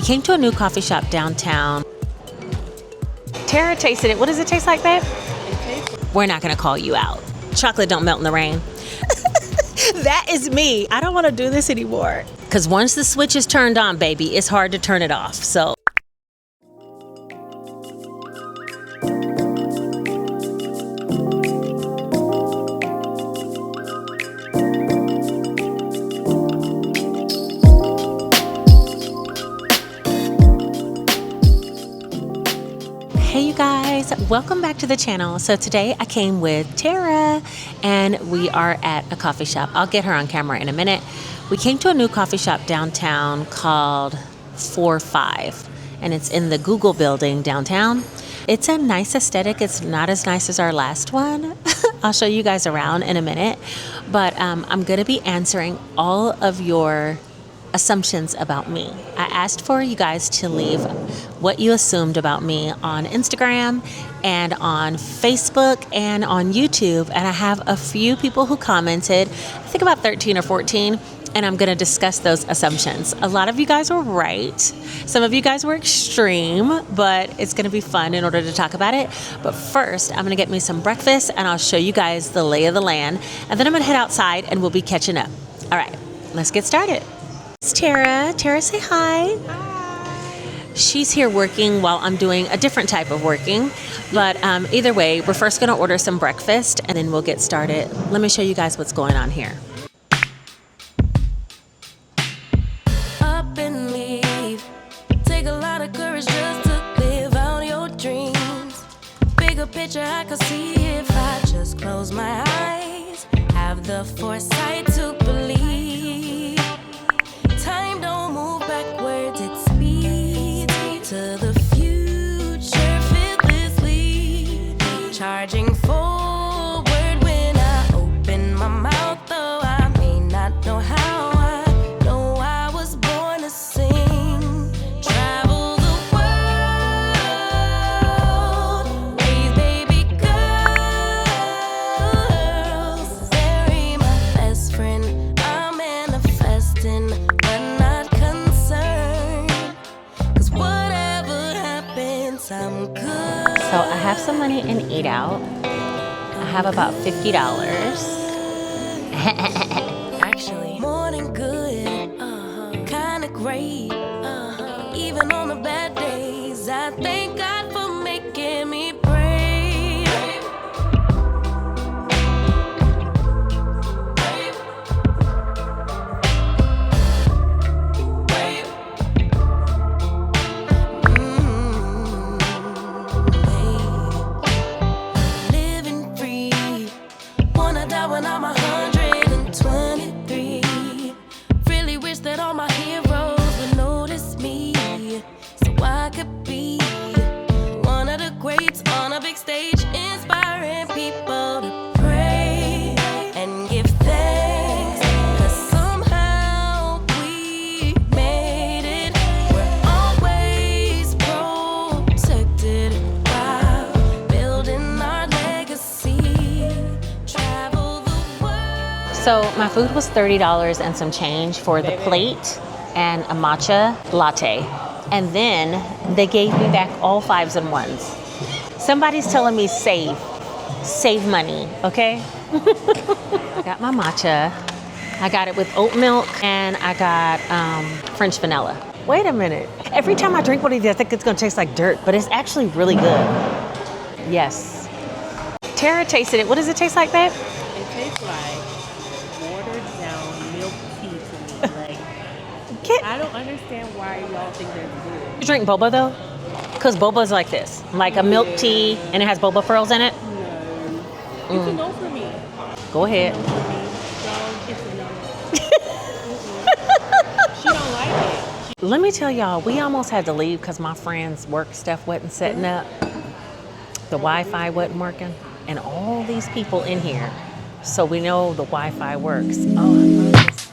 We came to a new coffee shop downtown. Tara tasted it. What does it taste like, babe? We're not gonna call you out. Chocolate don't melt in the rain. That is me. I don't want to do this anymore. Because once the switch is turned on, baby, it's hard to turn it off. So. Hey you guys, welcome back to the channel. So today I came with Tara and we are at a coffee shop. I'll get her on camera in a minute. We came to a new coffee shop downtown called 4-5 and it's in the Google building downtown. It's a nice aesthetic. It's not as nice as our last one. I'll show you guys around in a minute, but I'm gonna be answering all of your assumptions about me. I asked for you guys to leave what you assumed about me on Instagram and on Facebook and on YouTube, and I have a few people who commented, I think about 13 or 14, and I'm going to discuss those assumptions. A lot of you guys were right. Some of you guys were extreme, but it's going to be fun in order to talk about it. But first, I'm going to get me some breakfast and I'll show you guys the lay of the land, and then I'm going to head outside and we'll be catching up. All right, let's get started. It's Tara. Tara, say hi. Hi. She's here working while I'm doing a different type of working. But either way, we're first going to order some breakfast and then we'll get started. Let me show you guys what's going on here. Up and leave. Take a lot of courage just to live out your dreams. Bigger picture I could see if I just close my eyes. Have the foresight to believe. Time don't move backwards, it speeds to the future fearlessly. Charging forward when I open my mouth, though I may not know how. I know I was born to sing. Travel the world, raise baby girls. Bury my best friend, I'm manifesting. I'm good. So I have some money in Eat Out. I have about $50. Actually, more than good, kinda great. Even on the bad days, I thank God for making me brave. When I'm 123, really wish that all my heroes would notice me, so I could be one of the greats on a big stage, inspiring people to pray and give thanks, 'cause somehow we made it. We're always protected while building our legacy. So my food was $30 and some change for the plate and a matcha latte. And then they gave me back all 5s and 1s. Somebody's telling me save money, okay? I got my matcha. I got it with oat milk and I got French vanilla. Wait a minute. Every time I drink one of these, I think it's gonna taste like dirt, but it's actually really good. Yes. Tara tasted it. What does it taste like, babe? It tastes like watered down milk tea to me. Like, I don't understand why y'all think that's good. You drink boba though? Because boba's like this, like a milk tea and it has boba pearls in it. No. It's a no for me. Go ahead. No for me. No, it's a no. She don't like it. Let me tell y'all, we almost had to leave because my friend's work stuff wasn't setting up. The Wi-Fi wasn't working. And all these people in here. So we know the Wi-Fi works. Oh, I love this.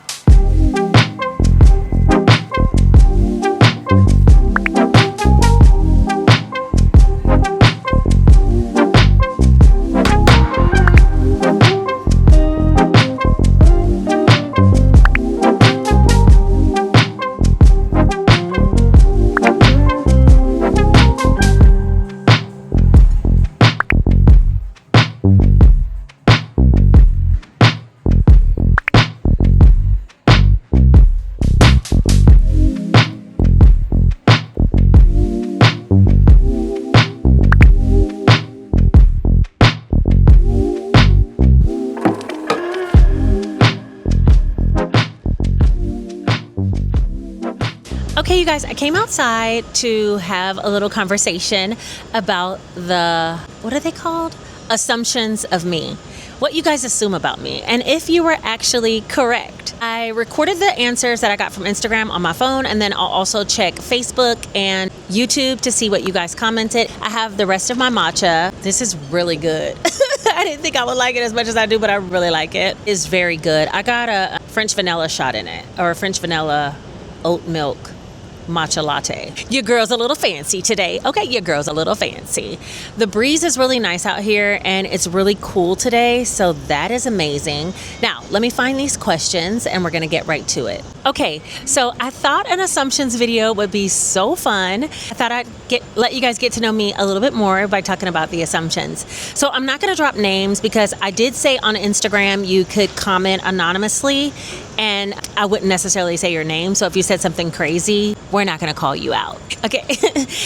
guys, I came outside to have a little conversation about what are they called? Assumptions of me. What you guys assume about me. And if you were actually correct. I recorded the answers that I got from Instagram on my phone, and then I'll also check Facebook and YouTube to see what you guys commented. I have the rest of my matcha. This is really good. I didn't think I would like it as much as I do, but I really like it. It's very good. I got a French vanilla shot in it, or a French vanilla oat milk matcha latte. Your girl's a little fancy today. Okay, your girl's a little fancy. The breeze is really nice out here and it's really cool today, so that is amazing. Now, let me find these questions and we're gonna get right to it. Okay, so I thought an assumptions video would be so fun. I thought I'd let you guys get to know me a little bit more by talking about the assumptions. So I'm not gonna drop names because I did say on Instagram you could comment anonymously and I wouldn't necessarily say your name. So if you said something crazy, we're not going to call you out. Okay.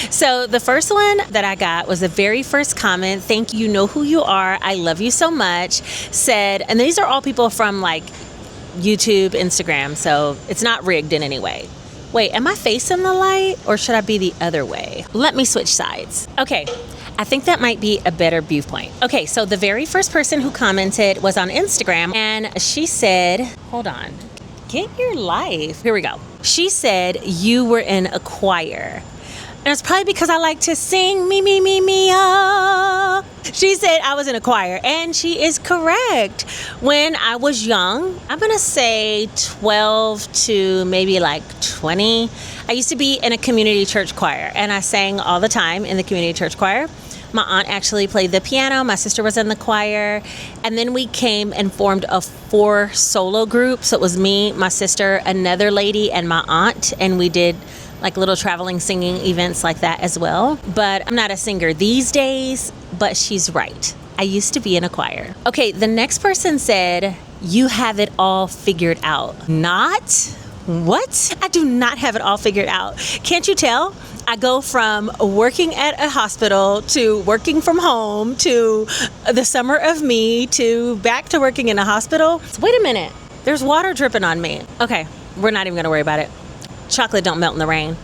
So the first one that I got was the very first comment. Thank you. You know who you are. I love you so much. Said, and these are all people from like YouTube, Instagram. So it's not rigged in any way. Wait, am I facing the light or should I be the other way? Let me switch sides. Okay. I think that might be a better viewpoint. Okay, so the very first person who commented was on Instagram and she said, hold on, get your life. Here we go. She said you were in a choir. And it's probably because I like to sing, me, She said I was in a choir, and she is correct. When I was young, I'm gonna say 12 to maybe like 20, I used to be in a community church choir, and I sang all the time in the community church choir. My aunt actually played the piano, my sister was in the choir, and then we came and formed a 4 solo group. So it was me, my sister, another lady, and my aunt, and we did like little traveling singing events like that as well. But I'm not a singer these days, but she's right. I used to be in a choir. Okay, the next person said, you have it all figured out. Not? What? I do not have it all figured out. Can't you tell? I go from working at a hospital to working from home to the summer of me to back to working in a hospital. Wait a minute. There's water dripping on me. Okay, we're not even gonna worry about it. Chocolate don't melt in the rain.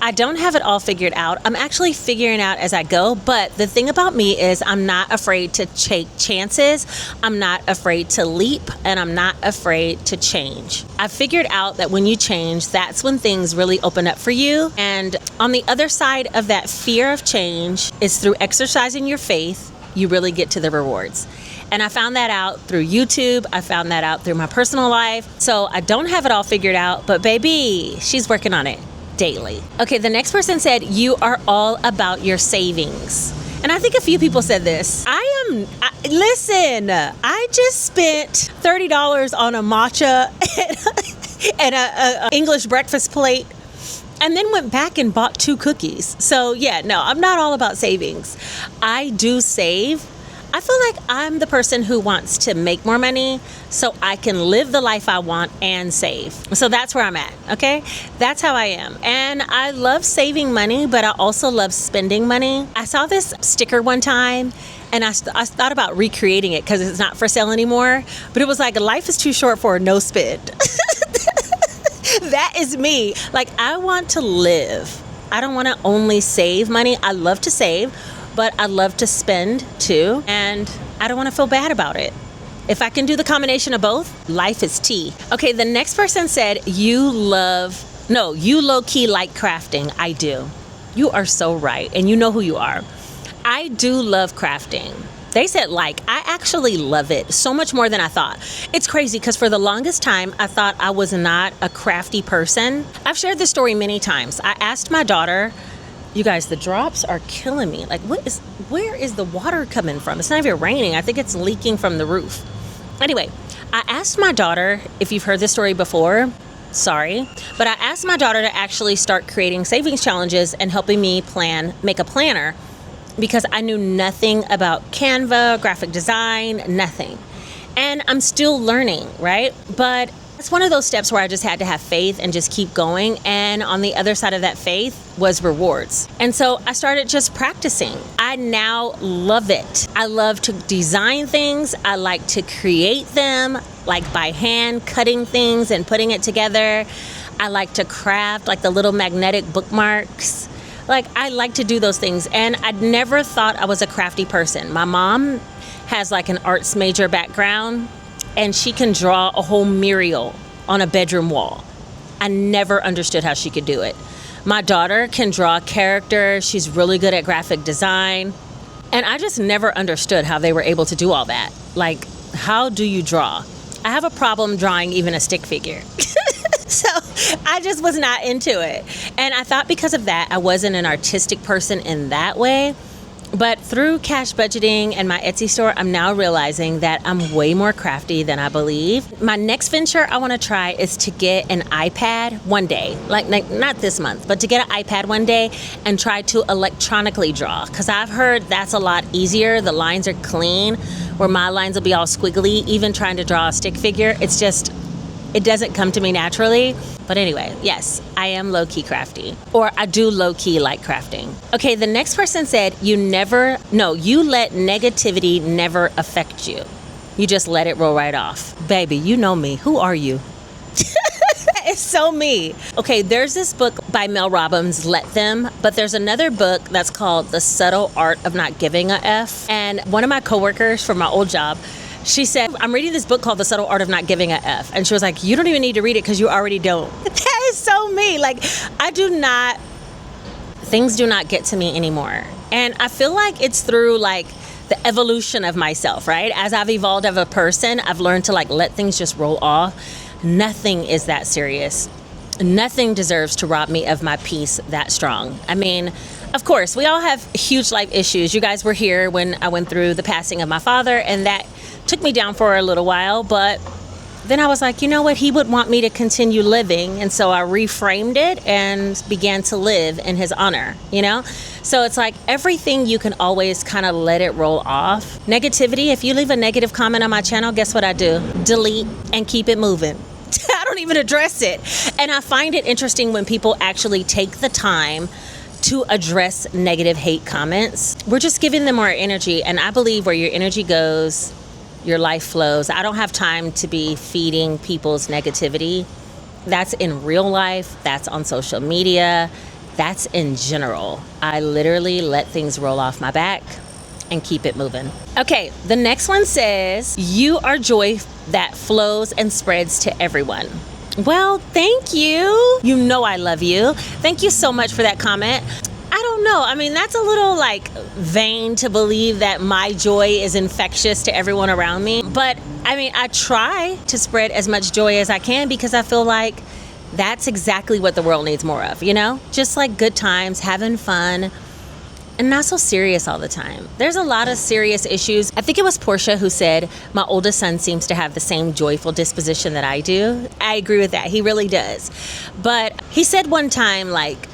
I don't have it all figured out. I'm actually figuring out as I go, but the thing about me is I'm not afraid to take chances. I'm not afraid to leap, and I'm not afraid to change. I figured out that when you change, that's when things really open up for you. And on the other side of that fear of change is through exercising your faith, you really get to the rewards. And I found that out through YouTube. I found that out through my personal life. So I don't have it all figured out, but baby, she's working on it daily. Okay, the next person said, you are all about your savings. And I think a few people said this. Listen, I just spent $30 on a matcha and a English breakfast plate, and then went back and bought 2 cookies. So yeah, no, I'm not all about savings. I do save. I feel like I'm the person who wants to make more money so I can live the life I want and save. So that's where I'm at, okay? That's how I am. And I love saving money, but I also love spending money. I saw this sticker one time and I thought about recreating it because it's not for sale anymore, but it was like, life is too short for a no spend. That is me. Like, I want to live. I don't want to only save money. I love to save, but I love to spend too, and I don't want to feel bad about it. If I can do the combination of both, life is tea. Okay, the next person said, you low-key like crafting. I do. You are so right, and you know who you are. I do love crafting. They said I actually love it so much more than I thought. It's crazy because for the longest time, I thought I was not a crafty person. I've shared this story many times. I asked my daughter, you guys, the drops are killing me. Like, where is the water coming from? It's not even raining. I think it's leaking from the roof. Anyway, I asked my daughter, if you've heard this story before, sorry, but I asked my daughter to actually start creating savings challenges and helping me make a planner, because I knew nothing about Canva, graphic design, nothing. And I'm still learning, right? But it's one of those steps where I just had to have faith and just keep going. And on the other side of that faith was rewards. And so I started just practicing. I now love it. I love to design things. I like to create them, like by hand, cutting things and putting it together. I like to craft like the little magnetic bookmarks. Like, I like to do those things. And I never thought I was a crafty person. My mom has like an arts major background, and she can draw a whole mural on a bedroom wall. I never understood how she could do it. My daughter can draw characters. She's really good at graphic design. And I just never understood how they were able to do all that. Like, how do you draw? I have a problem drawing even a stick figure. So I just was not into it. And I thought because of that, I wasn't an artistic person in that way. But through cash budgeting and my Etsy store, I'm now realizing that I'm way more crafty than I believe. My next venture I want to try is to get an iPad one day, like not this month, but to get an iPad one day and try to electronically draw. Because I've heard that's a lot easier. The lines are clean, where my lines will be all squiggly. Even trying to draw a stick figure, it doesn't come to me naturally. But anyway, yes, I am low-key crafty. Or I do low-key like crafting. Okay, the next person said, you let negativity never affect you. You just let it roll right off. Baby, you know me. Who are you? It's so me. Okay, there's this book by Mel Robbins, Let Them, but there's another book that's called The Subtle Art of Not Giving a F. And one of my coworkers from my old job, she said, I'm reading this book called The Subtle Art of Not Giving a F. And she was like, you don't even need to read it because you already don't. That is so me. Like, things do not get to me anymore. And I feel like it's through like the evolution of myself, right? As I've evolved as a person, I've learned to like let things just roll off. Nothing is that serious. Nothing deserves to rob me of my peace that strong. I mean, of course, we all have huge life issues. You guys were here when I went through the passing of my father, and that took me down for a little while, but then I was like, you know what? He would want me to continue living. And so I reframed it and began to live in his honor, you know? So it's like everything you can always kind of let it roll off. Negativity, if you leave a negative comment on my channel, guess what I do? Delete and keep it moving. I don't even address it. And I find it interesting when people actually take the time to address negative hate comments. We're just giving them our energy. And I believe where your energy goes, your life flows. I don't have time to be feeding people's negativity. That's in real life. That's on social media. That's in general. I literally let things roll off my back and keep it moving. Okay, the next one says, you are joy that flows and spreads to everyone. Well, thank you. You know I love you. Thank you so much for that comment. I don't know. I mean, that's a little like vain to believe that my joy is infectious to everyone around me. But I mean, I try to spread as much joy as I can because I feel like that's exactly what the world needs more of, you know? Just like good times, having fun, and not so serious all the time. There's a lot of serious issues. I think it was Portia who said, my oldest son seems to have the same joyful disposition that I do. I agree with that. He really does. But he said one time, like,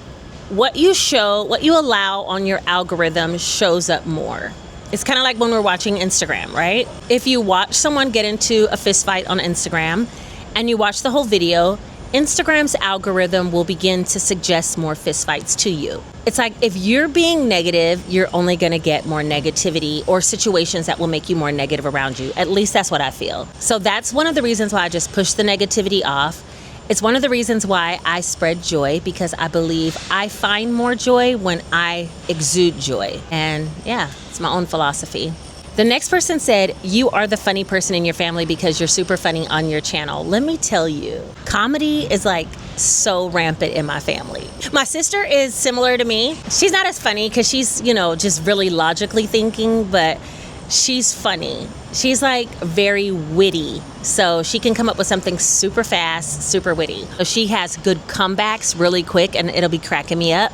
what you allow on your algorithm shows up more. It's kind of like when we're watching Instagram, right? If you watch someone get into a fist fight on Instagram and you watch the whole video, Instagram's algorithm will begin to suggest more fistfights to you. It's like if you're being negative, you're only going to get more negativity or situations that will make you more negative around you. At least that's what I feel. So that's one of the reasons why I just push the negativity off. It's one of the reasons why I spread joy, because I believe I find more joy when I exude joy. And yeah, it's my own philosophy. The next person said, you are the funny person in your family because you're super funny on your channel. Let me tell you, comedy is like so rampant in my family. My sister is similar to me. She's not as funny because she's, just really logically thinking, but she's funny. She's like very witty. So she can come up with something super fast, super witty. So she has good comebacks really quick and it'll be cracking me up.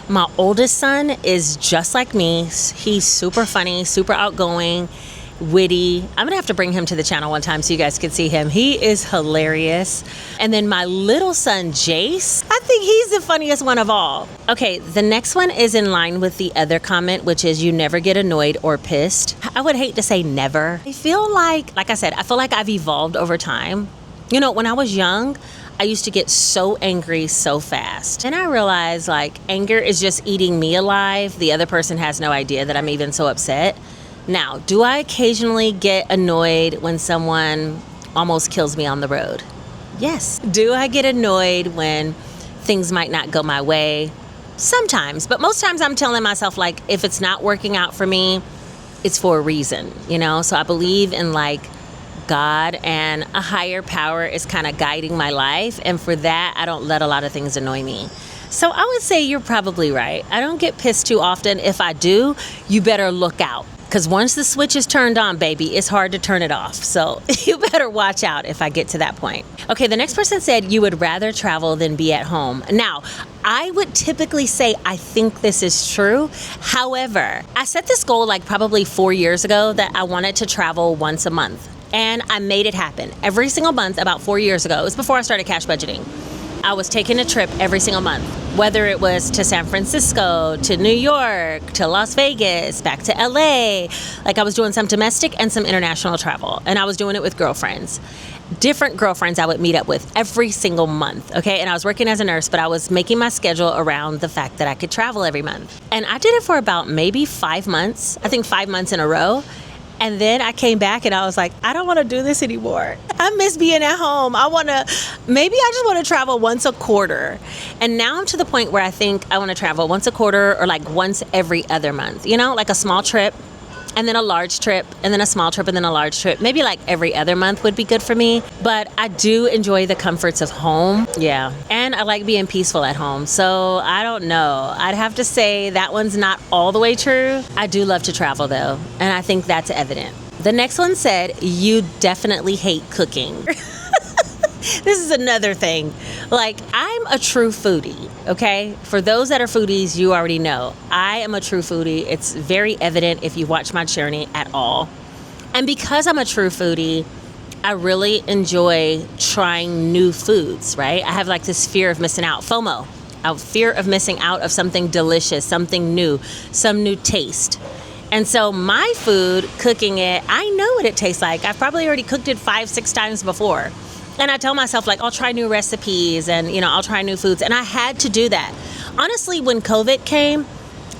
My oldest son is just like me. He's super funny, super outgoing, witty. I'm gonna have to bring him to the channel one time so you guys can see him. He is hilarious. And then my little son, Jace, I think he's the funniest one of all. Okay, the next one is in line with the other comment, which is you never get annoyed or pissed. I would hate to say never. I feel like I said, I feel like I've evolved over time. When I was young, I used to get so angry so fast. And I realized anger is just eating me alive. The other person has no idea that I'm even so upset. Now, do I occasionally get annoyed when someone almost kills me on the road? Yes. Do I get annoyed when things might not go my way? Sometimes, but most times I'm telling myself, like, if it's not working out for me, it's for a reason, you know? So I believe in like God and a higher power is kind of guiding my life. And for that, I don't let a lot of things annoy me. So I would say you're probably right. I don't get pissed too often. If I do, you better look out. Because once the switch is turned on, baby, it's hard to turn it off. So you better watch out if I get to that point. Okay, the next person said you would rather travel than be at home. Now, I would typically say I think this is true. However, I set this goal like probably 4 years ago that I wanted to travel once a month. And I made it happen. Every single month, about 4 years ago, it was before I started cash budgeting, I was taking a trip every single month, whether it was to San Francisco, to New York, to Las Vegas, back to LA. Like I was doing some domestic and some international travel. And I was doing it with girlfriends. Different girlfriends I would meet up with every single month, okay? And I was working as a nurse, but I was making my schedule around the fact that I could travel every month. And I did it for about maybe 5 months, I think 5 months in a row. And then I came back and I was like, I don't want to do this anymore. I miss being at home. Maybe I just want to travel once a quarter. And now I'm to the point where I think I want to travel once a quarter or like once every other month, you know, like a small trip and then a large trip and then a small trip and then a large trip. Maybe like every other month would be good for me. But I do enjoy the comforts of home. Yeah. And I like being peaceful at home. So I don't know. I'd have to say that one's not all the way true. I do love to travel though. And I think that's evident. The next one said, you definitely hate cooking. This is another thing. Like, I'm a true foodie, okay? For those that are foodies, you already know. I am a true foodie. It's very evident if you watch my journey at all. And because I'm a true foodie, I really enjoy trying new foods, right? I have like this fear of missing out, FOMO, a fear of missing out of something delicious, something new, some new taste. And so my food, cooking it, I know what it tastes like. I've probably already cooked it 5-6 times before. And I tell myself, like, I'll try new recipes and, you know, I'll try new foods. And I had to do that. Honestly, when COVID came,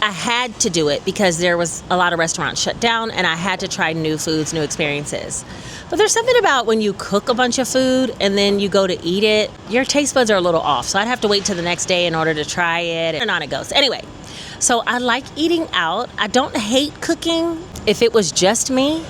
I had to do it because there was a lot of restaurants shut down and I had to try new foods, new experiences. But there's something about when you cook a bunch of food and then you go to eat it, your taste buds are a little off. So I'd have to wait till the next day in order to try it, and on it goes. Anyway, so I like eating out. I don't hate cooking. If it was just me,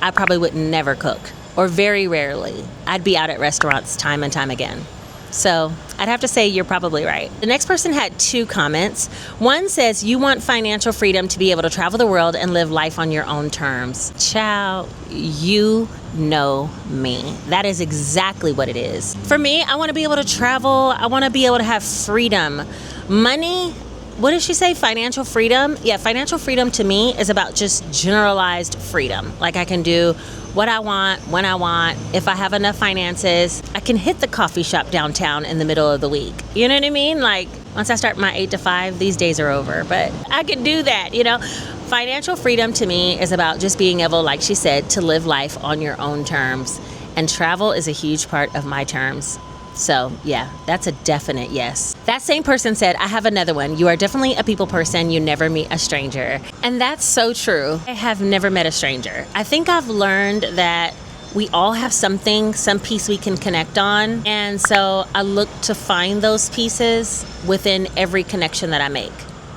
I probably would never cook. Or very rarely. I'd be out at restaurants time and time again. So I'd have to say you're probably right. The next person had 2 comments. One says, you want financial freedom to be able to travel the world and live life on your own terms. Child, you know me. That is exactly what it is. For me, I want to be able to travel. I want to be able to have freedom. Money, what did she say? Financial freedom? Yeah, financial freedom to me is about just generalized freedom. Like I can do what I want, when I want. If I have enough finances, I can hit the coffee shop downtown in the middle of the week. You know what I mean? Like once I start my 8 to 5, these days are over, but I can do that, you know? Financial freedom to me is about just being able, like she said, to live life on your own terms. And travel is a huge part of my terms. So yeah, that's a definite yes. That same person said, I have another one. You are definitely a people person. You never meet a stranger. And that's so true. I have never met a stranger. I think I've learned that we all have something, some piece we can connect on. And so I look to find those pieces within every connection that I make,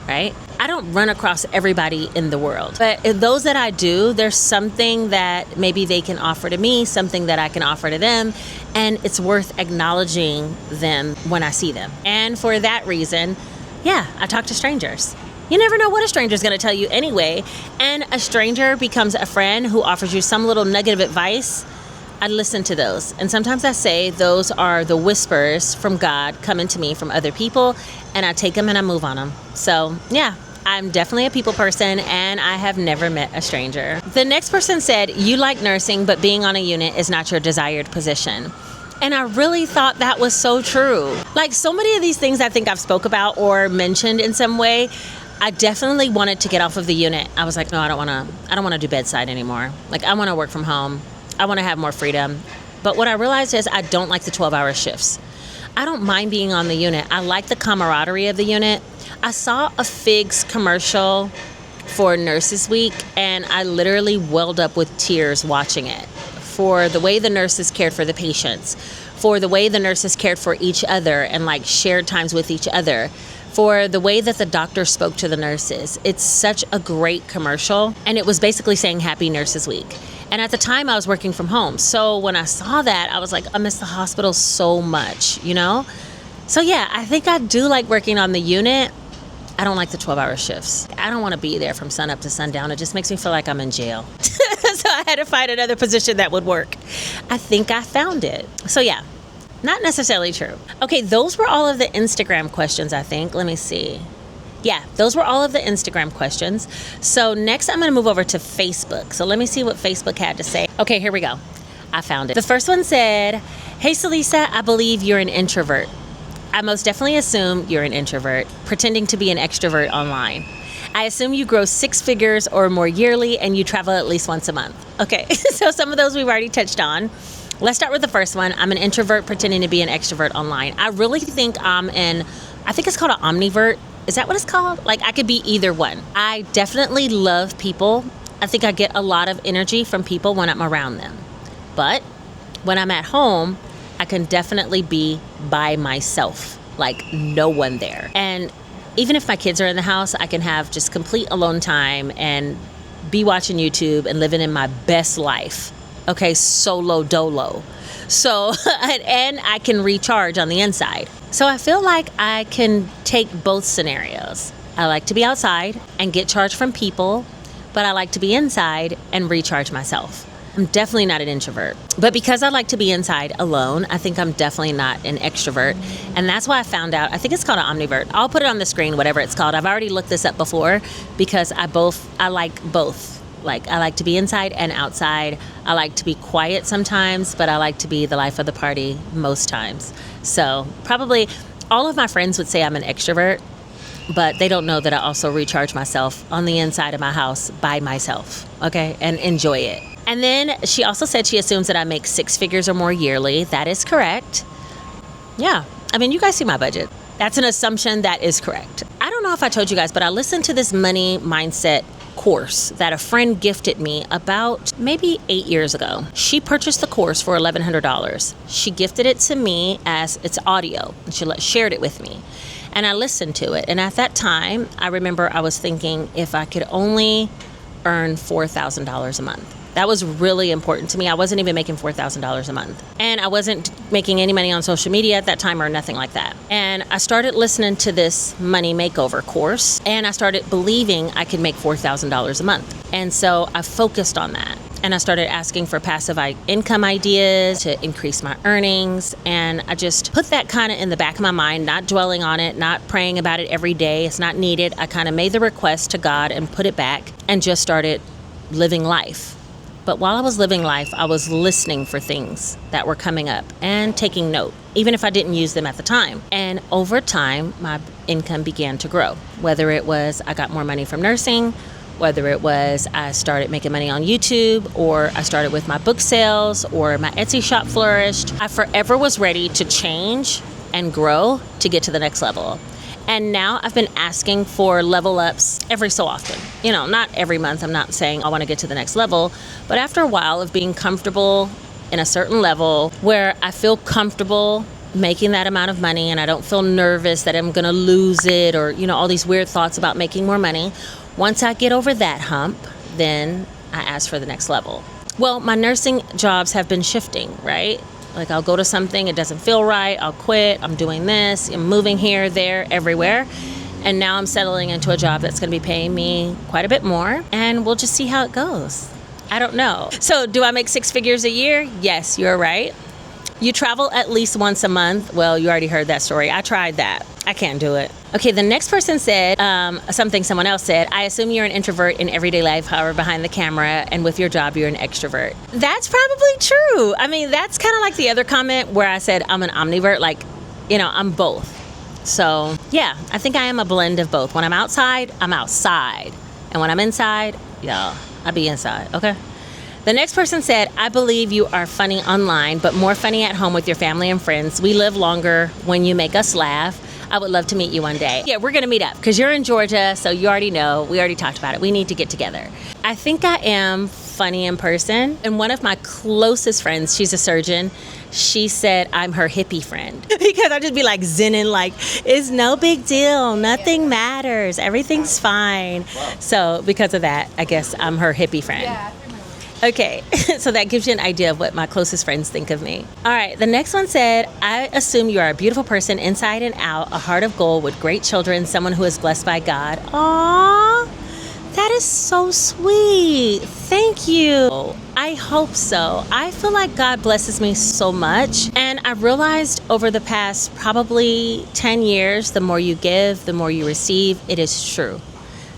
right? I don't run across everybody in the world, but those that I do, there's something that maybe they can offer to me, something that I can offer to them, and it's worth acknowledging them when I see them. And for that reason, yeah, I talk to strangers. You never know what a stranger's gonna tell you anyway, and a stranger becomes a friend who offers you some little nugget of advice. I listen to those. And sometimes I say those are the whispers from God coming to me from other people, and I take them and I move on them. So yeah, I'm definitely a people person, and I have never met a stranger. The next person said, you like nursing, but being on a unit is not your desired position. And I really thought that was so true. Like so many of these things I think I've spoke about or mentioned in some way, I definitely wanted to get off of the unit. I was like, no, I don't want to do bedside anymore. Like I want to work from home. I want to have more freedom. But what I realized is I don't like the 12-hour shifts. I don't mind being on the unit. I like the camaraderie of the unit. I saw a Figs commercial for Nurses Week, and I literally welled up with tears watching it for the way the nurses cared for the patients, for the way the nurses cared for each other and like shared times with each other, for the way that the doctor spoke to the nurses. It's such a great commercial. And it was basically saying Happy Nurses Week. And at the time I was working from home. So when I saw that, I was like, I miss the hospital so much, you know? So yeah, I think I do like working on the unit. I don't like the 12-hour shifts. I don't want to be there from sun up to sundown. It just makes me feel like I'm in jail. So I had to find another position that would work. I think I found it. So yeah, not necessarily true. Okay, those were all of the Instagram questions, I think. Let me see. Yeah, those were all of the Instagram questions. So next I'm going to move over to Facebook. So let me see what Facebook had to say. Okay, here we go. I found it. The first one said, "Hey, Celisa, I believe you're an introvert. I most definitely assume you're an introvert, pretending to be an extrovert online. I assume you gross 6 figures or more yearly and you travel at least once a month." Okay, so some of those we've already touched on. Let's start with the first one. I'm an introvert pretending to be an extrovert online. I really think I think it's called an omnivert. Is that what it's called? Like, I could be either one. I definitely love people. I think I get a lot of energy from people when I'm around them. But when I'm at home, I can definitely be by myself, like no one there. And even if my kids are in the house, I can have just complete alone time and be watching YouTube and living in my best life. Okay, solo dolo. So, and I can recharge on the inside. So I feel like I can take both scenarios. I like to be outside and get charged from people, but I like to be inside and recharge myself. I'm definitely not an introvert, but because I like to be inside alone, I think I'm definitely not an extrovert. And that's why I found out, I think it's called an omnivert. I'll put it on the screen, whatever it's called. I've already looked this up before because I like both. Like, I like to be inside and outside. I like to be quiet sometimes, but I like to be the life of the party most times. So probably all of my friends would say I'm an extrovert, but they don't know that I also recharge myself on the inside of my house by myself, okay, and enjoy it. And then she also said she assumes that I make 6 figures or more yearly. That is correct. Yeah, I mean, you guys see my budget. That's an assumption that is correct. I don't know if I told you guys, but I listened to this money mindset course that a friend gifted me about maybe 8 years ago. She purchased the course for $1,100. She gifted it to me as it's audio. She shared it with me. And I listened to it. And at that time, I remember I was thinking if I could only earn $4,000 a month. That was really important to me. I wasn't even making $4,000 a month. And I wasn't making any money on social media at that time or nothing like that. And I started listening to this money makeover course and I started believing I could make $4,000 a month. And so I focused on that. And I started asking for passive income ideas to increase my earnings. And I just put that kind of in the back of my mind, not dwelling on it, not praying about it every day. It's not needed. I kind of made the request to God and put it back and just started living life. But while I was living life, I was listening for things that were coming up and taking note, even if I didn't use them at the time. And over time, my income began to grow. Whether it was I got more money from nursing, whether it was I started making money on YouTube, or I started with my book sales, or my Etsy shop flourished. I forever was ready to change and grow to get to the next level. And now I've been asking for level ups every so often. You know, not every month. I'm not saying I want to get to the next level. But after a while of being comfortable in a certain level where I feel comfortable making that amount of money and I don't feel nervous that I'm going to lose it or, you know, all these weird thoughts about making more money. Once I get over that hump, then I ask for the next level. Well, my nursing jobs have been shifting, right? Like I'll go to something, it doesn't feel right, I'll quit, I'm doing this, I'm moving here, there, everywhere. And now I'm settling into a job that's gonna be paying me quite a bit more and we'll just see how it goes. I don't know. So do I make 6 figures a year? Yes, you're right. You travel at least once a month. Well, you already heard that story. I tried that. I can't do it. Okay, the next person said something someone else said. I assume you're an introvert in everyday life, however, behind the camera, and with your job, you're an extrovert. That's probably true. I mean, that's kind of like the other comment where I said I'm an omnivert. Like, you know, I'm both. So, yeah, I think I am a blend of both. When I'm outside, I'm outside. And when I'm inside, yeah, I be inside, okay? The next person said, I believe you are funny online, but more funny at home with your family and friends. We live longer when you make us laugh. I would love to meet you one day. Yeah, we're gonna meet up because you're in Georgia, so you already know. We already talked about it. We need to get together. I think I am funny in person. And one of my closest friends, she's a surgeon, she said I'm her hippie friend because I just be like zenning, like it's no big deal, nothing matters, everything's fine. So because of that, I guess I'm her hippie friend. Okay, so that gives you an idea of what my closest friends think of me. All right, the next one said, I assume you are a beautiful person inside and out, a heart of gold with great children, someone who is blessed by God. Aww. That is so sweet. Thank you. I hope so. I feel like God blesses me so much. And I realized over the past probably 10 years, the more you give, the more you receive. It is true.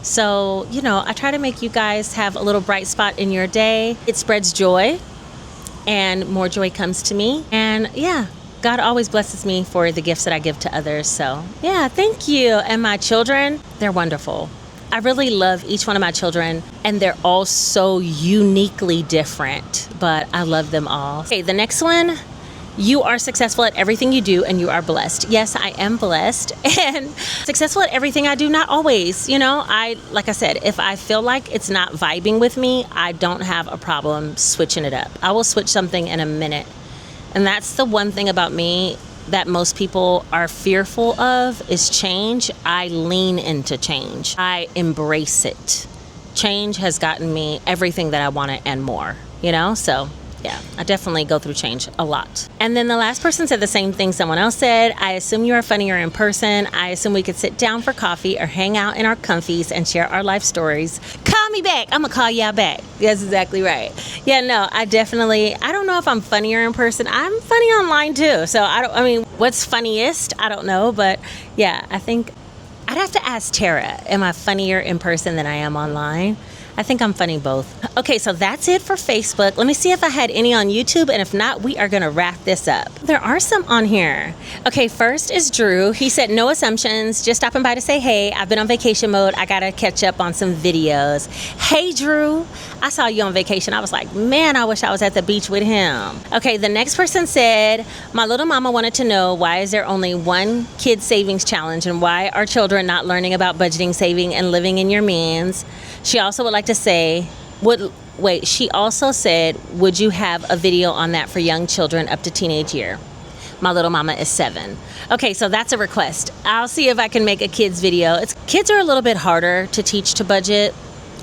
So, I try to make you guys have a little bright spot in your day. It spreads joy and more joy comes to me. And yeah, God always blesses me for the gifts that I give to others. So yeah, thank you. And my children, they're wonderful. I really love each one of my children, and they're all so uniquely different, but I love them all. Okay, the next one, you are successful at everything you do and you are blessed. Yes, I am blessed and successful at everything I do, not always. Like I said, if I feel like it's not vibing with me, I don't have a problem switching it up. I will switch something in a minute. And that's the one thing about me that most people are fearful of is change. I lean into change. I embrace it. Change has gotten me everything that I wanted and more, So yeah, I definitely go through change a lot. And then the last person said the same thing someone else said. I assume you are funnier in person. I assume we could sit down for coffee or hang out in our comfies and share our life stories. Call me back. I'm going to call y'all back. That's exactly right. Yeah, no, I don't know if I'm funnier in person. I'm funny online too. So what's funniest? I don't know. But yeah, I think I'd have to ask Tara, am I funnier in person than I am online? I think I'm funny both. Okay, so that's it for Facebook. Let me see if I had any on YouTube, and if not, we are gonna wrap this up. There are some on here. Okay, first is Drew. He said, no assumptions, just stopping by to say hey. I've been on vacation mode. I gotta catch up on some videos. Hey, Drew. I saw you on vacation. I was like, man, I wish I was at the beach with him. Okay, the next person said, my little mama wanted to know why is there only one kid savings challenge and why are children not learning about budgeting, saving, and living in your means? She also would like to say, she also said, would you have a video on that for young children up to teenage year? My little mama is 7. Okay, so that's a request. I'll see if I can make a kids video. Kids are a little bit harder to teach to budget,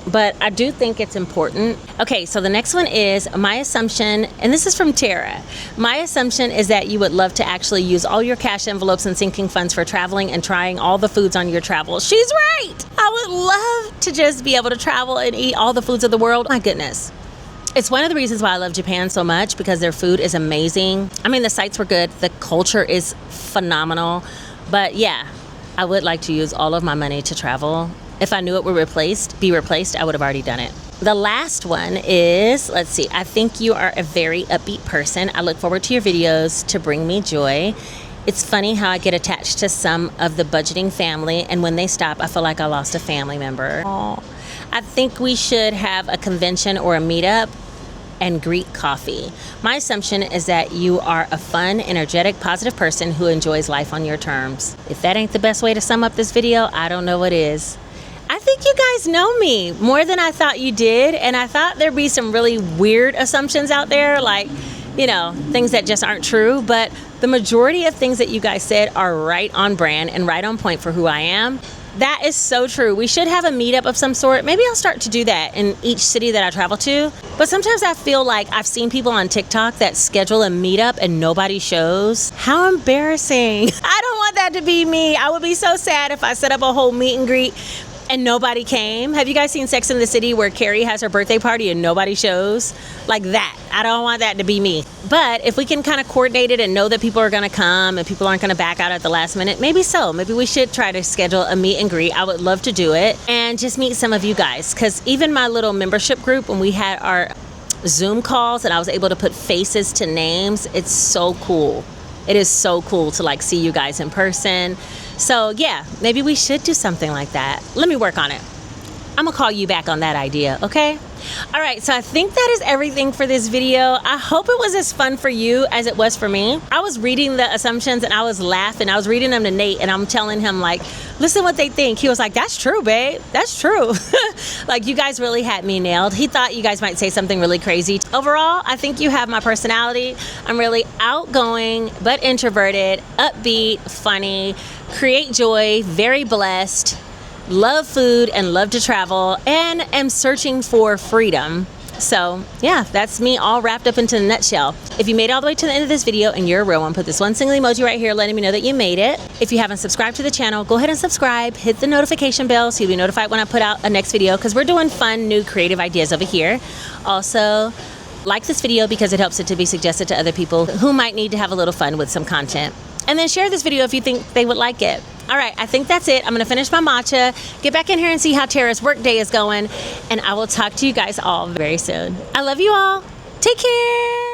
but I do think it's important. Okay, so the next one is my assumption, and this is from Tara. My assumption is that you would love to actually use all your cash envelopes and sinking funds for traveling and trying all the foods on your travels. She's right. I would love to just be able to travel and eat all the foods of the world. My goodness. It's one of the reasons why I love Japan so much, because their food is amazing. The sights were good. The culture is phenomenal. But yeah, I would like to use all of my money to travel. If I knew it would be replaced, I would have already done it. The last one is, let's see, I think you are a very upbeat person. I look forward to your videos to bring me joy. It's funny how I get attached to some of the budgeting family, and when they stop, I feel like I lost a family member. Aww. I think we should have a convention or a meetup and Greek coffee. My assumption is that you are a fun, energetic, positive person who enjoys life on your terms. If that ain't the best way to sum up this video, I don't know what is. I think you guys know me more than I thought you did, and I thought there'd be some really weird assumptions out there, like, things that just aren't true, but the majority of things that you guys said are right on brand and right on point for who I am. That is so true. We should have a meetup of some sort. Maybe I'll start to do that in each city that I travel to. But sometimes I feel like I've seen people on TikTok that schedule a meetup and nobody shows. How embarrassing. I don't want that to be me. I would be so sad if I set up a whole meet and greet and nobody came. Have you guys seen Sex and the City where Carrie has her birthday party and nobody shows? Like that. I don't want that to be me. But if we can kind of coordinate it and know that people are going to come and people aren't going to back out at the last minute, maybe so. Maybe we should try to schedule a meet and greet. I would love to do it and just meet some of you guys. Because even my little membership group, when we had our Zoom calls and I was able to put faces to names, it's so cool. It is so cool to see you guys in person. So yeah, maybe we should do something like that. Let me work on it. I'm gonna call you back on that idea, okay? All right, so I think that is everything for this video. I hope it was as fun for you as it was for me. I was reading the assumptions and I was laughing. I was reading them to Nate and I'm telling him like, listen what they think. He was like, that's true, babe. That's true. Like, you guys really had me nailed. He thought you guys might say something really crazy. Overall, I think you have my personality. I'm really outgoing, but introverted, upbeat, funny, create joy, very blessed, love food and love to travel, and am searching for freedom. So yeah, that's me all wrapped up into a nutshell. If you made it all the way to the end of this video and you're a real one, put this one single emoji right here letting me know that you made it. If you haven't subscribed to the channel, go ahead and subscribe, hit the notification bell so you'll be notified when I put out a next video, because we're doing fun, new, creative ideas over here. Also, like this video because it helps it to be suggested to other people who might need to have a little fun with some content. And then share this video if you think they would like it. All right, I think that's it. I'm gonna finish my matcha, get back in here and see how Tara's work day is going, and I will talk to you guys all very soon. I love you all. Take care.